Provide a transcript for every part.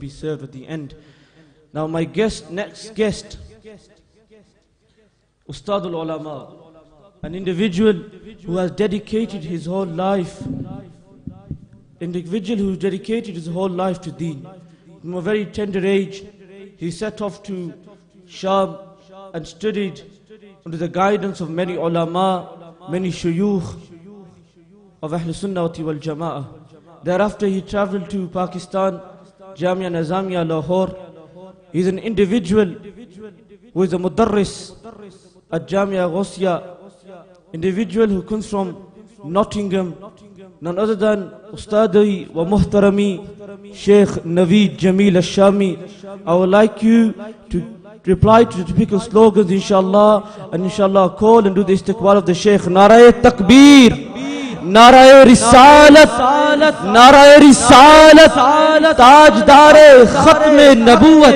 be served at the end. Now my next guest, Ustad al-Ulama, an individual who has dedicated his whole life, to Deen. From a very tender age, he set off to Sham and studied under the guidance of many ulama, many shuyukh of Ahl Sunnah wal Jama'ah. Thereafter he travelled to Pakistan, Jamia Nizamiya Lahore. He is an individual who is a mudarris at Jamia Ghosya, individual who comes from Nottingham, none other than Ustadi wa Muhtarami Shaykh Naveed Jameel Al-Shami. I would like you to reply to the typical slogans, inshallah, and inshallah call and do the istiqbal of the Shaykh. Narae Takbir, Narae Risalat, Narae Risalat, Tajdare Khatam-e-Nabuwat.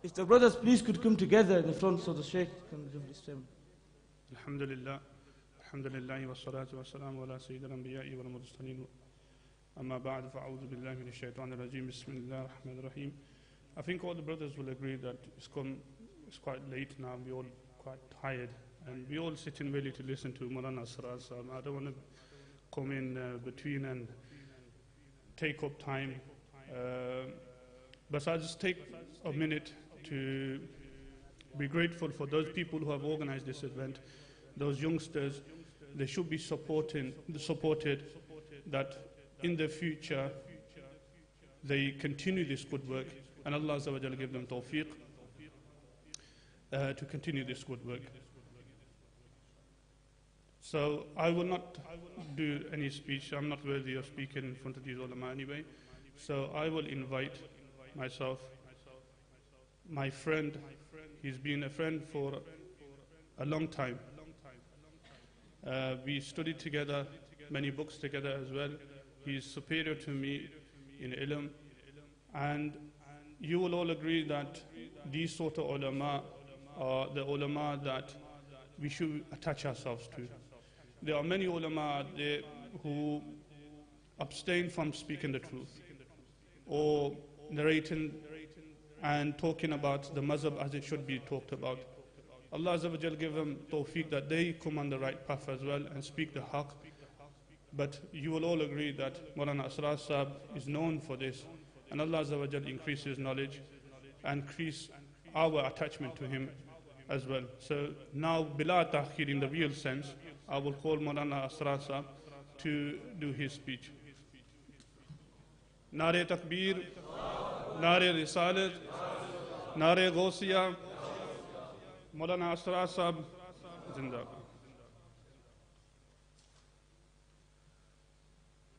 If the brothers please could come together in the front so the Shaykh can give this time. Alhamdulillah, Alhamdulillah, wa salatu wa salamu ala sayyidina al-anbiya'i wal mursalin. Amma ba'd, fa'udhu billahi minash shaitanir rajim. Bismillahir rahmanir rahim. I think all the brothers will agree that it's quite late now, we're all quite tired, and we're all sitting ready to listen to Maulana Asrar. So I don't want to come in between and take up time, but I'll just take a minute to be grateful for those people who have organized this event. Those youngsters, they should be supported, that in the future they continue this good work, and Allah Azza wa Jalla give them tawfiq to continue this good work. So I will not do any speech. I'm not worthy of speaking in front of these ulama anyway. So I will invite myself, my friend. He's been a friend for a long time. We studied together, many books together as well. He's superior to me in ilm, and you will all agree that these sort of ulama are the ulama that we should attach ourselves to. There are many ulama out there who abstain from speaking the truth or narrating and talking about the mazhab as it should be talked about. Allah Azza wa Jal give them tawfiq that they come on the right path as well and speak the haqq. But you will all agree that Maulana Asrar Sahib is known for this, and Allah Azza wa Jal increase his knowledge and increase our attachment to him as well. So now, bila ta'khir, in the real sense, I will call Maulana Asrar Sahib to do his speech. Nare Takbir, Nare Risalat, Nare Ghosya, Maulana Asrar Sahib Zindabad.